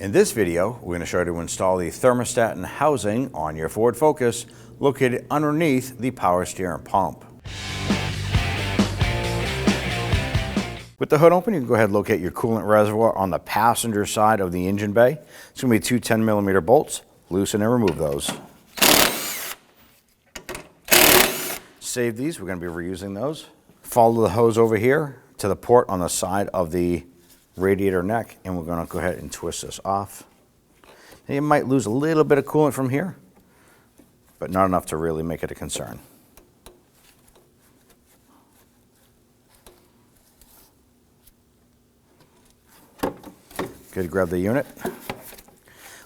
In this video, we're going to show you how to install the thermostat and housing on your Ford Focus located underneath the power steering pump. With the hood open, you can go ahead and locate your coolant reservoir on the passenger side of the engine bay. It's going to be two 10mm bolts. Loosen and remove those. Save these. We're going to be reusing those. Follow the hose over here to the port on the side of the radiator neck, and we're going to go ahead and twist this off. Now you might lose a little bit of coolant from here, but not enough to really make it a concern. Good, grab the unit,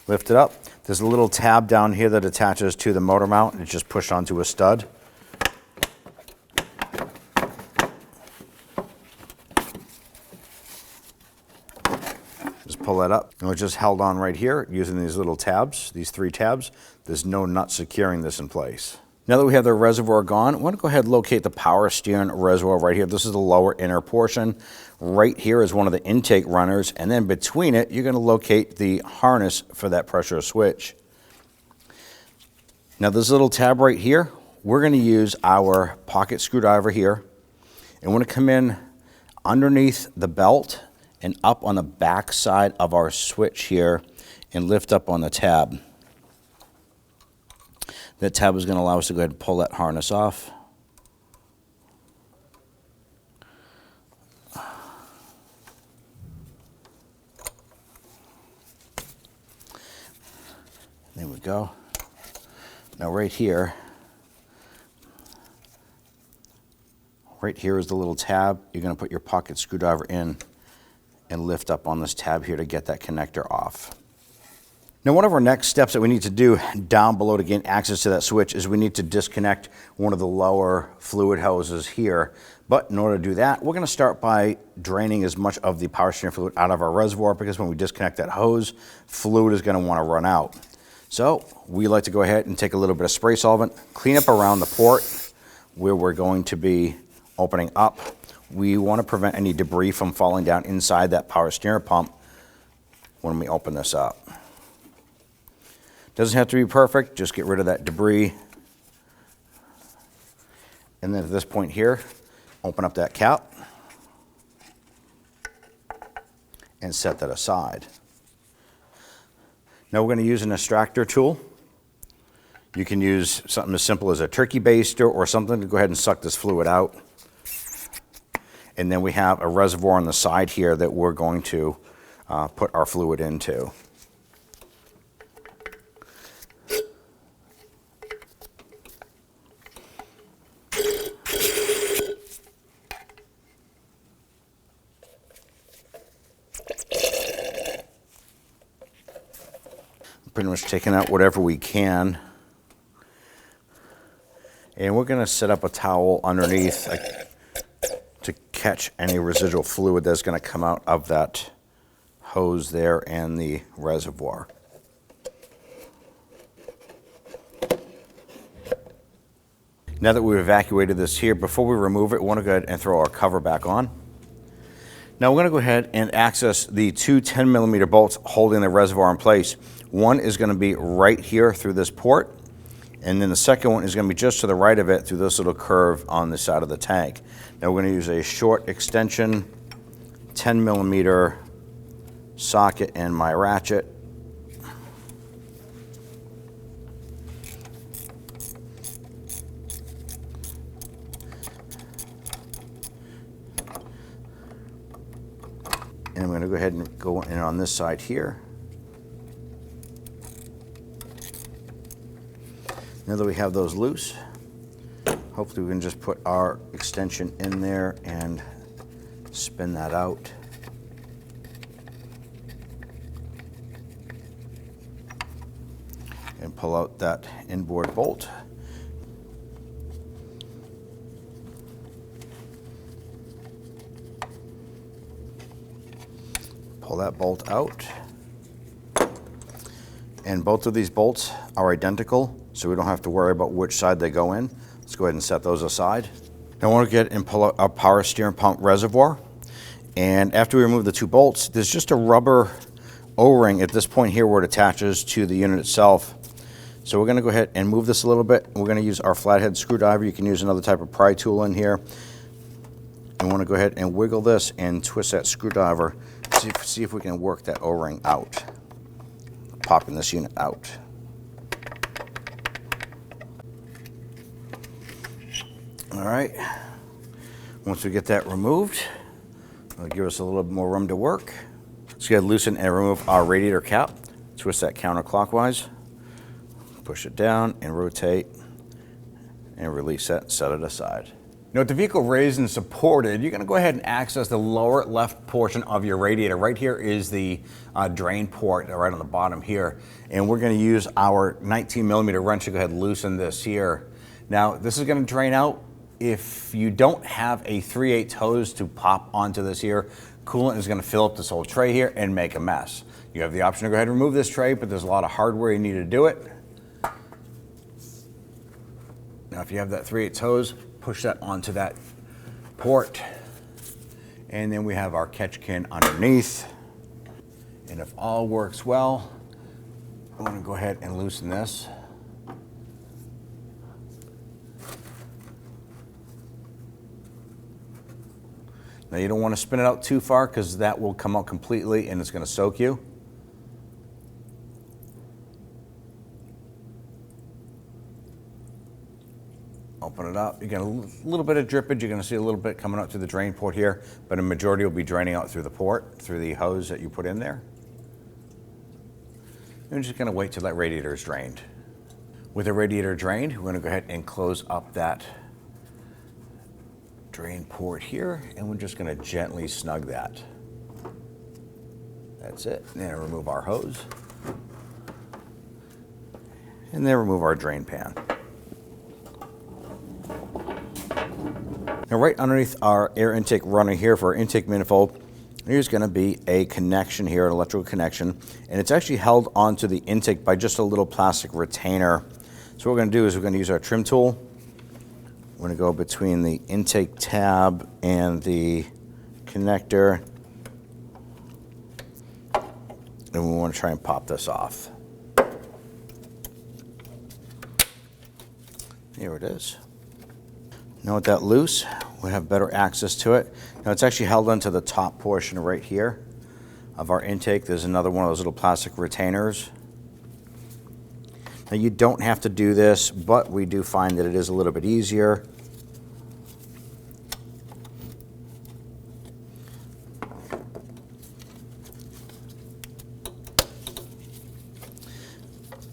lift it up. There's a little tab down here that attaches to the motor mount, and it's just pushed onto a stud. Just pull that up, and it's just held on right here using these little tabs, these three tabs. There's no nut securing this in place. Now that we have the reservoir gone, I want to go ahead and locate the power steering reservoir right here. This is the lower inner portion. Right here is one of the intake runners, and then between it, you're going to locate the harness for that pressure switch. Now this little tab right here, we're going to use our pocket screwdriver here, and we're going to come in underneath the belt and up on the back side of our switch here and lift up on the tab. That tab is going to allow us to go ahead and pull that harness off. There we go. Now right here is the little tab. You're going to put your pocket screwdriver in and lift up on this tab here to get that connector off. Now, one of our next steps that we need to do down below to gain access to that switch is we need to disconnect one of the lower fluid hoses here. But in order to do that, we're going to start by draining as much of the power steering fluid out of our reservoir, because when we disconnect that hose, fluid is going to want to run out. So we like to go ahead and take a little bit of spray solvent, clean up around the port where we're going to be opening up. We want to prevent any debris from falling down inside that power steering pump when we open this up. Doesn't have to be perfect, just get rid of that debris. And then at this point here, open up that cap and set that aside. Now we're going to use an extractor tool. You can use something as simple as a turkey baster or something to go ahead and suck this fluid out. And then we have a reservoir on the side here that we're going to put our fluid into. Pretty much taking out whatever we can. And we're going to set up a towel underneath to catch any residual fluid that's going to come out of that hose there and the reservoir. Now that we've evacuated this here, before we remove it, we want to go ahead and throw our cover back on. Now we're going to go ahead and access the two 10mm bolts holding the reservoir in place. One is going to be right here through this port, and then the second one is going to be just to the right of it through this little curve on the side of the tank. Now we're going to use a short extension 10mm socket and my ratchet. And I'm going to go ahead and go in on this side here. Now that we have those loose, hopefully we can just put our extension in there and spin that out. And pull out that inboard bolt. Pull that bolt out. And both of these bolts are identical, so we don't have to worry about which side they go in. Let's go ahead and set those aside. Now I want to get and pull out our power steering pump reservoir. And after we remove the two bolts, there's just a rubber O-ring at this point here where it attaches to the unit itself. So we're going to go ahead and move this a little bit. We're going to use our flathead screwdriver. You can use another type of pry tool in here. And we want to go ahead and wiggle this and twist that screwdriver. See if we can work that O-ring out. Popping this unit out. All right. Once we get that removed, it'll give us a little bit more room to work. So you gotta loosen and remove our radiator cap. Twist that counterclockwise. Push it down and rotate and release that, set it aside. Now with the vehicle raised and supported, you're gonna go ahead and access the lower left portion of your radiator. Right here is the drain port right on the bottom here. And we're gonna use our 19mm wrench to go ahead and loosen this here. Now this is gonna drain out. If you don't have a 3/8 hose to pop onto this here, coolant is going to fill up this whole tray here and make a mess. You have the option to go ahead and remove this tray, but there's a lot of hardware you need to do it. Now if you have that 3/8 hose, push that onto that port. And then we have our catch can underneath. And if all works well, I'm going to go ahead and loosen this. Now you don't want to spin it out too far because that will come out completely and it's going to soak you. Open it up. You get a little bit of drippage. You're going to see a little bit coming out through the drain port here, but a majority will be draining out through the port, through the hose that you put in there. And we're just going to wait till that radiator is drained. With the radiator drained, we're going to go ahead and close up that drain port here, and we're just going to gently snug that. That's it. And then remove our hose. And then remove our drain pan. Now right underneath our air intake runner here for our intake manifold, there's going to be a connection here, an electrical connection, and it's actually held onto the intake by just a little plastic retainer. So what we're going to do is we're going to use our trim tool. We're going to go between the intake tab and the connector. And we want to try and pop this off. Here it is. Now with that loose, we have better access to it. Now it's actually held onto the top portion right here of our intake. There's another one of those little plastic retainers. Now you don't have to do this, but we do find that it is a little bit easier.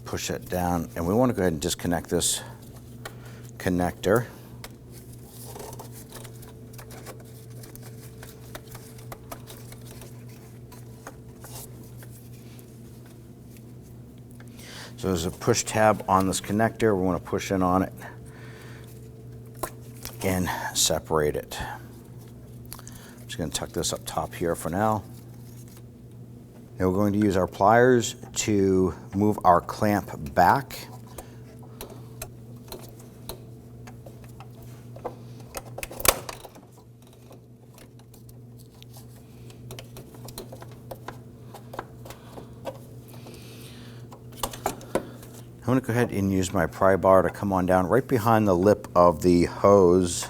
Push it down, and we want to go ahead and disconnect this connector. So there's a push tab on this connector. We want to push in on it and separate it. I'm just going to tuck this up top here for now. Now we're going to use our pliers to move our clamp back. I'm going to go ahead and use my pry bar to come on down right behind the lip of the hose.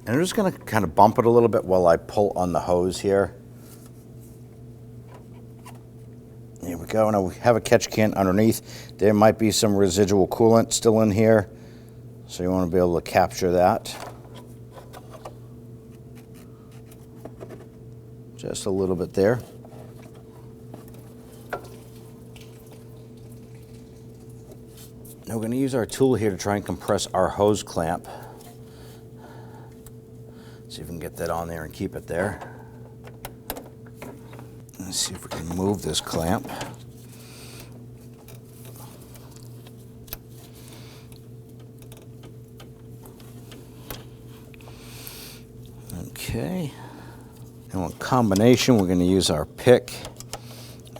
And I'm just going to kind of bump it a little bit while I pull on the hose here. Here we go. Now we have a catch can underneath. There might be some residual coolant still in here, so you want to be able to capture that. Just a little bit there. Now we're going to use our tool here to try and compress our hose clamp. See if we can get that on there and keep it there. Let's see if we can move this clamp. Okay. Now in combination, we're going to use our pick.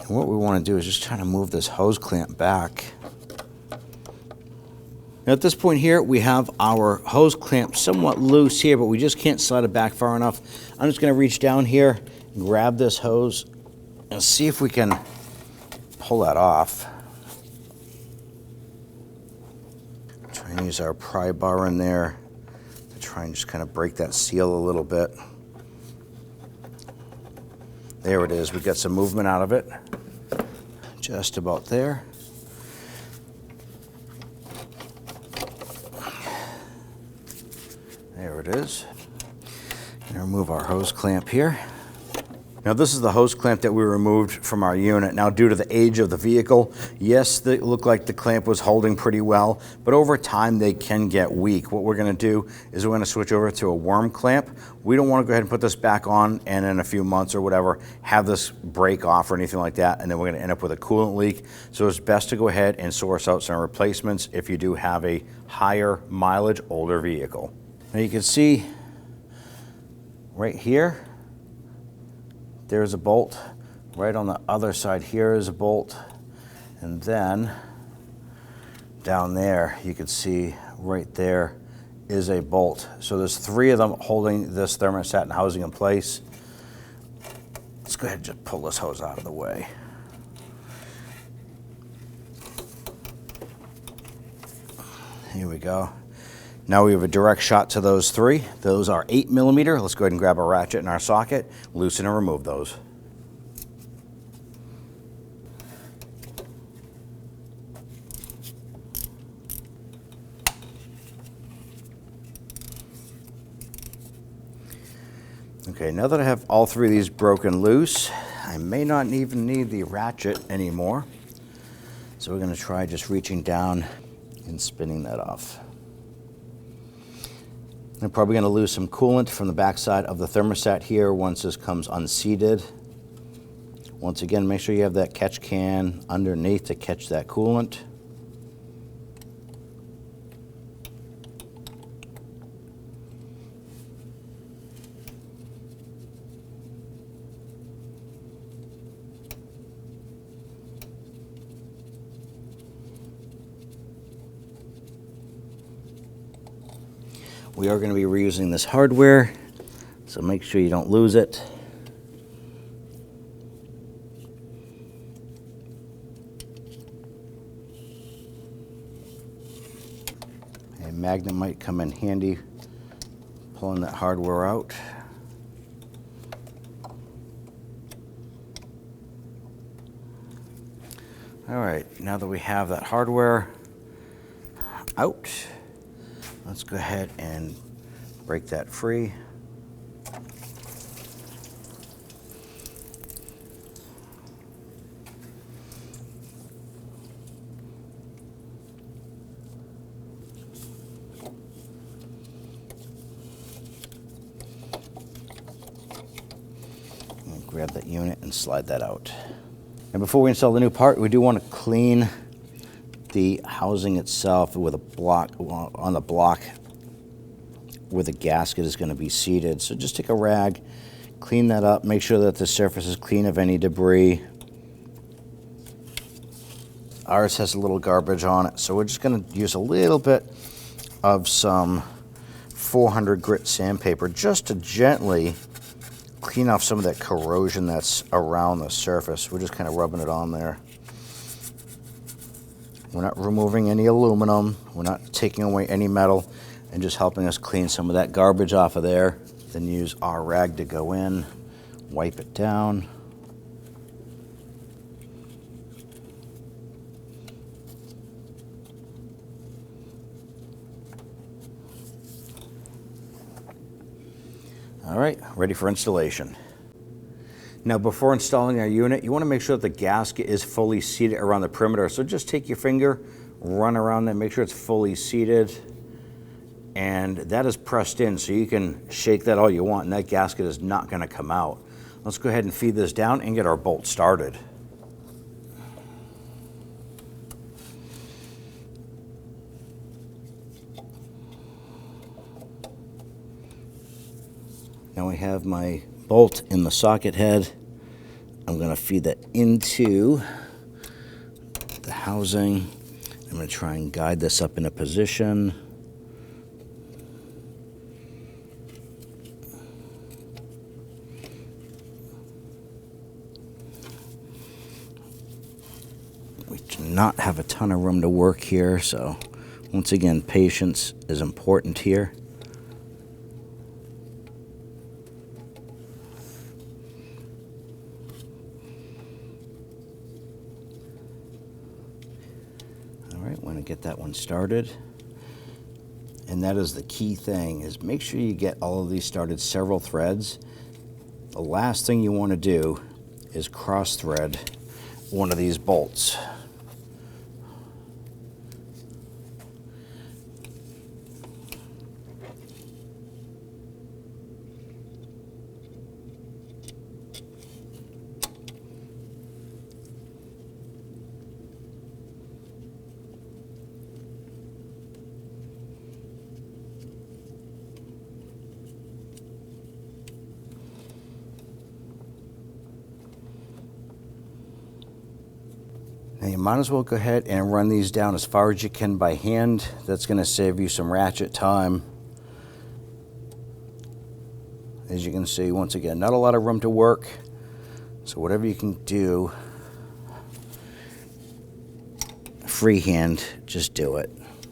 And what we want to do is just try to move this hose clamp back. Now at this point here, we have our hose clamp somewhat loose here, but we just can't slide it back far enough. I'm just going to reach down here, grab this hose and see if we can pull that off. Try and use our pry bar in there to try and just kind of break that seal a little bit. There it is. We got some movement out of it. Just about there. There it is. And remove our hose clamp here. Now this is the hose clamp that we removed from our unit. Now due to the age of the vehicle, yes, it looked like the clamp was holding pretty well, but over time they can get weak. What we're gonna do is we're gonna switch over to a worm clamp. We don't wanna go ahead and put this back on and in a few months or whatever, have this break off or anything like that, and then we're gonna end up with a coolant leak. So it's best to go ahead and source out some replacements if you do have a higher mileage, older vehicle. Now you can see right here, there's a bolt. Right on the other side here is a bolt. And then down there, you can see right there is a bolt. So there's 3 of them holding this thermostat and housing in place. Let's go ahead and just pull this hose out of the way. Here we go. Now we have a direct shot to those 3. Those are 8mm. Let's go ahead and grab a ratchet in our socket, loosen and remove those. Okay, now that I have all 3 of these broken loose, I may not even need the ratchet anymore. So we're going to try just reaching down and spinning that off. I'm probably going to lose some coolant from the backside of the thermostat here once this comes unseated. Once again, make sure you have that catch can underneath to catch that coolant. We are going to be reusing this hardware, so make sure you don't lose it. A magnet might come in handy pulling that hardware out. All right, now that we have that hardware out, let's go ahead and break that free. And grab that unit and slide that out. And before we install the new part, we do want to clean the housing itself with a block on the block where the gasket is going to be seated. So just take a rag, clean that up, make sure that the surface is clean of any debris. Ours has a little garbage on it, so we're just going to use a little bit of some 400 grit sandpaper just to gently clean off some of that corrosion that's around the surface. We're just kind of rubbing it on there. We're not removing any aluminum, we're not taking away any metal, and just helping us clean some of that garbage off of there. Then use our rag to go in, wipe it down. All right, ready for installation. Now before installing our unit, you want to make sure that the gasket is fully seated around the perimeter. So just take your finger, run around there, make sure it's fully seated. And that is pressed in, so you can shake that all you want and that gasket is not going to come out. Let's go ahead and feed this down and get our bolt started. Now we have my bolt in the socket head. I'm going to feed that into the housing. I'm going to try and guide this up into position. We do not have a ton of room to work here, so once again, patience is important here. All right, want to get that one started. And that is the key thing, is make sure you get all of these started several threads. The last thing you want to do is cross thread one of these bolts. Now you might as well go ahead and run these down as far as you can by hand. That's going to save you some ratchet time. As you can see, once again, not a lot of room to work. So whatever you can do, freehand, just do it.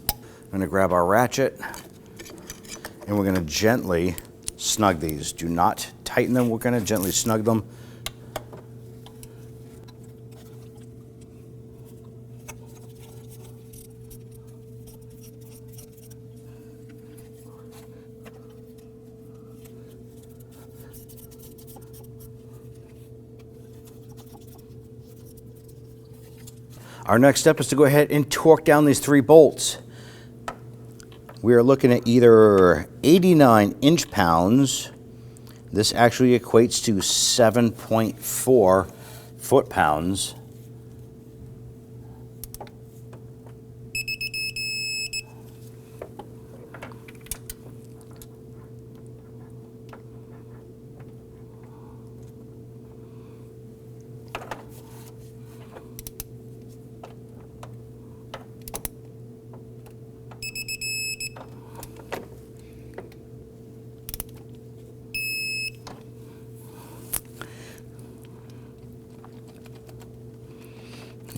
I'm going to grab our ratchet and we're going to gently snug these. Do not tighten them. We're going to gently snug them. Our next step is to go ahead and torque down these 3 bolts. We are looking at either 89 inch-pounds. This actually equates to 7.4 foot-pounds.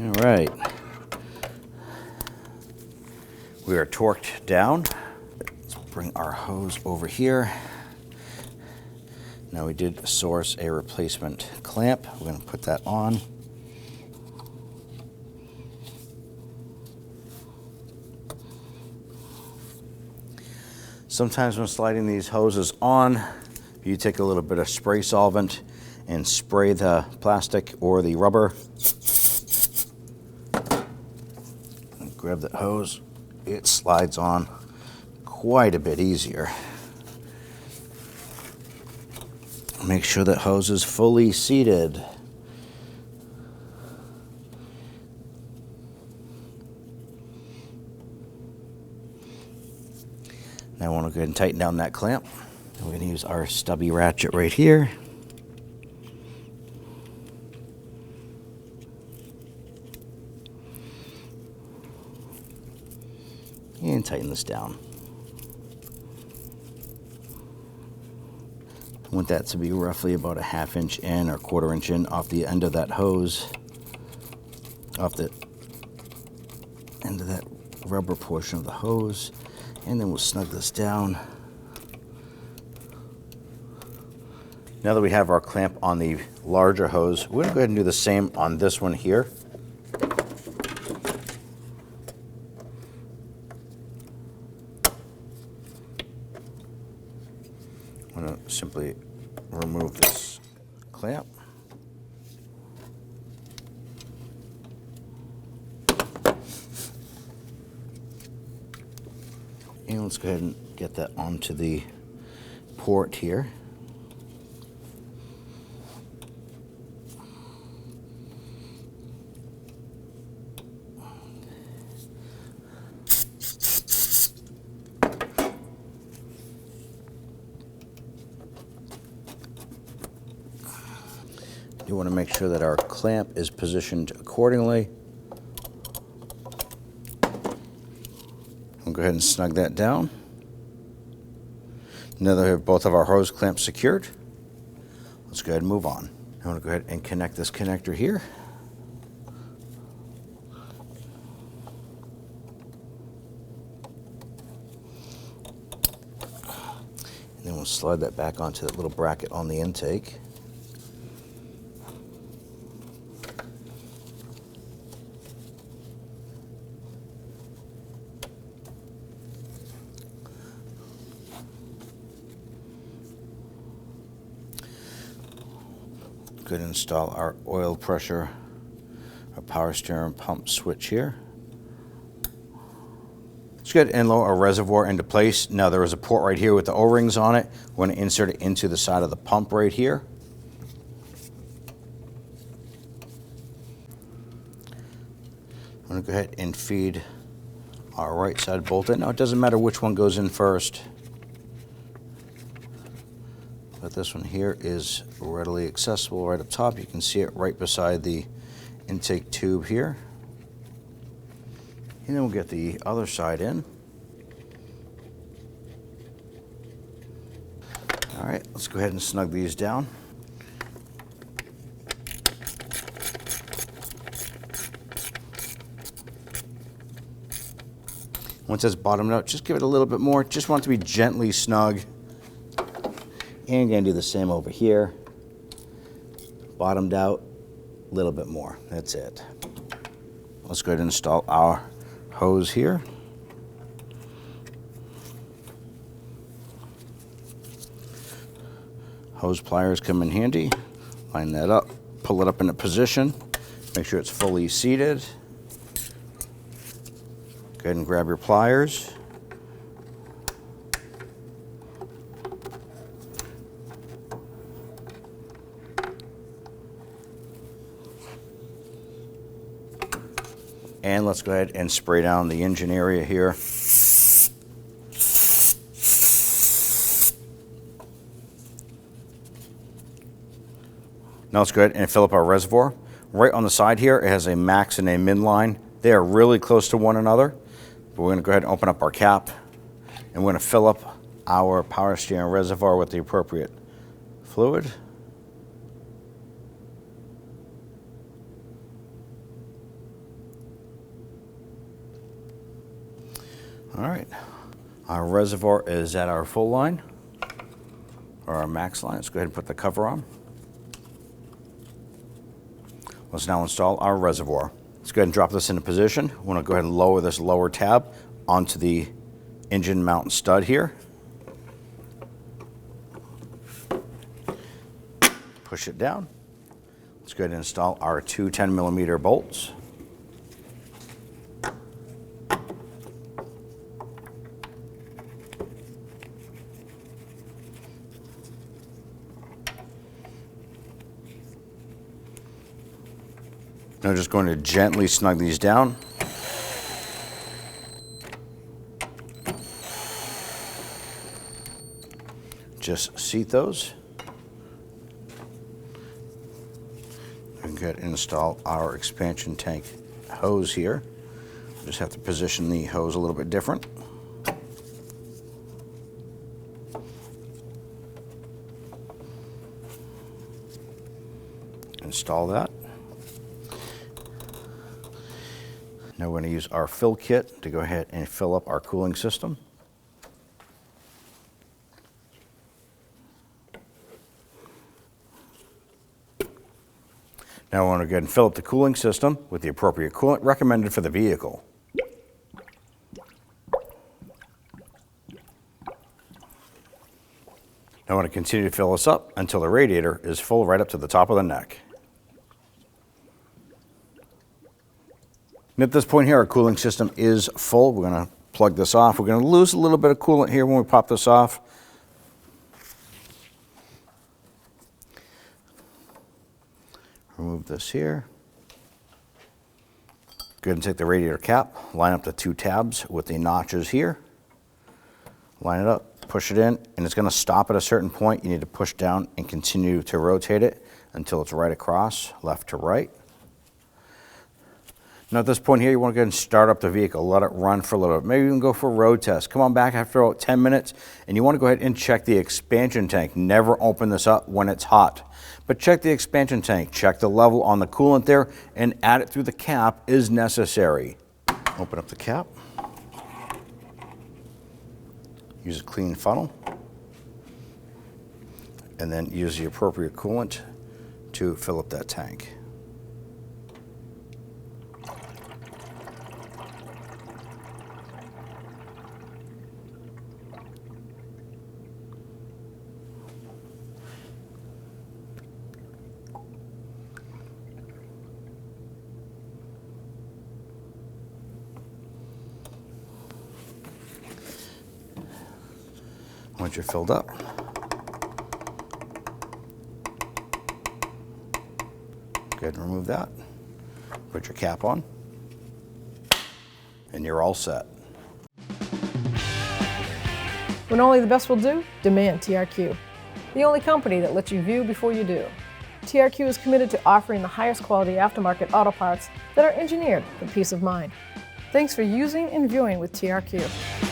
All right, we are torqued down. Let's bring our hose over here. Now we did source a replacement clamp. We're going to put that on. Sometimes when sliding these hoses on, you take a little bit of spray solvent and spray the plastic or the rubber. Grab that hose, it slides on quite a bit easier. Make sure that hose is fully seated. Now I want to go ahead and tighten down that clamp. We're going to use our stubby ratchet right here. And tighten this down. I want that to be roughly about a 1/2 inch in or 1/4 inch in off the end of that hose, off the end of that rubber portion of the hose, and then we'll snug this down. Now that we have our clamp on the larger hose, we're going to go ahead and do the same on this one here. I'm going to simply remove this clamp. And let's go ahead and get that onto the port here. You want to make sure that our clamp is positioned accordingly. We'll go ahead and snug that down. Now that we have both of our hose clamps secured, let's go ahead and move on. I want to go ahead and connect this connector here. And then we'll slide that back onto that little bracket on the intake. Good, install our oil pressure, our power steering pump switch here. Let's go ahead and lower our reservoir into place. Now there is a port right here with the O-rings on it. We're going to insert it into the side of the pump right here. I'm going to go ahead and feed our right side bolt in. Now it doesn't matter which one goes in first, but this one here is readily accessible right up top. You can see it right beside the intake tube here. And then we'll get the other side in. All right, let's go ahead and snug these down. Once it's bottomed out, just give it a little bit more. Just want it to be gently snug. And gonna do the same over here. Bottomed out, a little bit more. That's it. Let's go ahead and install our hose here. Hose pliers come in handy. Line that up, pull it up into position. Make sure it's fully seated. Go ahead and grab your pliers. And let's go ahead and spray down the engine area here. Now let's go ahead and fill up our reservoir. Right on the side here, it has a max and a min line. They are really close to one another. But we're going to go ahead and open up our cap, and we're going to fill up our power steering reservoir with the appropriate fluid. All right, our reservoir is at our full line, or our max line. Let's go ahead and put the cover on. Let's now install our reservoir. Let's go ahead and drop this into position. We want to go ahead and lower this lower tab onto the engine mount stud here. Push it down. Let's go ahead and install our two 10mm bolts. Now just going to gently snug these down. Just seat those. And go ahead and install our expansion tank hose here. Just have to position the hose a little bit different. Install that. Now we're going to use our fill kit to go ahead and fill up our cooling system. Now I want to go ahead and fill up the cooling system with the appropriate coolant recommended for the vehicle. Now I want to continue to fill this up until the radiator is full right up to the top of the neck. And at this point here, our cooling system is full. We're going to plug this off. We're going to lose a little bit of coolant here when we pop this off. Remove this here. Go ahead and take the radiator cap, line up the two tabs with the notches here. Line it up, push it in, and it's going to stop at a certain point. You need to push down and continue to rotate it until it's right across, left to right. Now at this point here, you want to go ahead and start up the vehicle, let it run for a little bit. Maybe you can go for a road test. Come on back after about 10 minutes, and you want to go ahead and check the expansion tank. Never open this up when it's hot. But check the expansion tank, check the level on the coolant there, and add it through the cap is necessary. Open up the cap. Use a clean funnel. and then use the appropriate coolant to fill up that tank. Once you're filled up, go ahead and remove that. Put your cap on, and you're all set. When only the best will do, demand TRQ. The only company that lets you view before you do. TRQ is committed to offering the highest quality aftermarket auto parts that are engineered for peace of mind. Thanks for using and viewing with TRQ.